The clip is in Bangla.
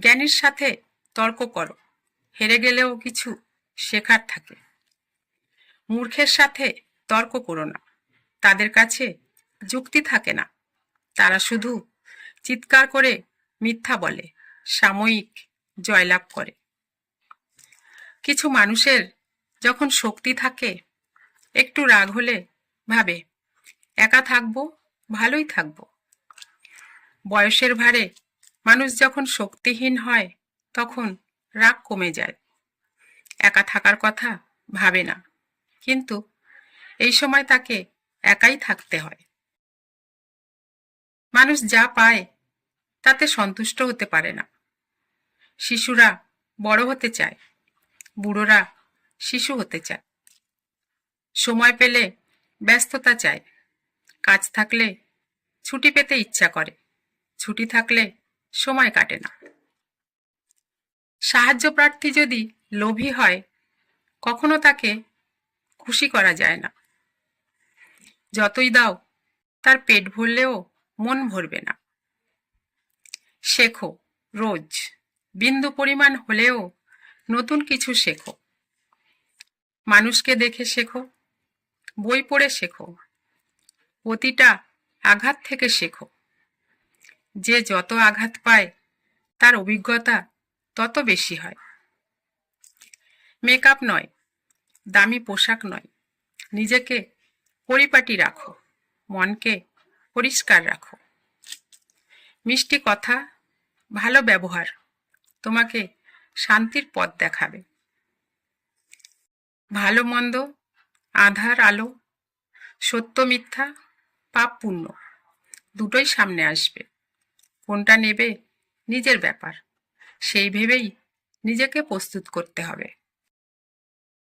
জ্ঞানীর সাথে তর্ক করো, হেরে গেলেও কিছু শেখার থাকে। মূর্খের সাথে তর্ক করো না, তাদের কাছে যুক্তি থাকে না, তারা শুধু চিৎকার করে মিথ্যা বলে, সাময়িক জয়লাভ করে। কিছু মানুষের যখন শক্তি থাকে, একটু রাগ হলে ভাবে একা থাকবো, ভালোই থাকবো। বয়সের ভারে মানুষ যখন শক্তিহীন হয়, তখন রাগ কমে যায়, একা থাকার কথা ভাবে না, কিন্তু এই সময় তাকে একাই থাকতে হয়। মানুষ যা পায় তাতে সন্তুষ্ট হতে পারে না। শিশুরা বড় হতে চায়, বুড়োরা শিশু হতে চায়। সময় পেলে ব্যস্ততা চায়, কাজ থাকলে ছুটি পেতে ইচ্ছা করে, ছুটি থাকলে সময় কাটে না। সাহায্য প্রার্থী যদি লোভী হয়, কখনো তাকে খুশি করা যায় না। যতই দাও তার পেট ভরলেও মন ভরবে না। শেখো রোজ, বিন্দু পরিমাণ হলেও নতুন কিছু শেখো। মানুষকে দেখে শেখো, বই পড়ে শেখো, প্রতিটা আঘাত থেকে শেখো। যে যত আঘাত পায় তার অভিজ্ঞতা তত বেশি হয়। মেকআপ নয়, দামি পোশাক নয়, নিজেকে পরিপাটি রাখো, মনকে পরিষ্কার রাখো। মিষ্টি কথা, ভালো ব্যবহার তোমাকে শান্তির পথ দেখাবে। ভালো মন্দ, আধার আলো, সত্য মিথ্যা, পাপ পুণ্য, দুটোই সামনে আসবে। কোনটা নেবে নিজের ব্যাপার, সেই ভেবেই নিজেকে প্রস্তুত করতে হবে।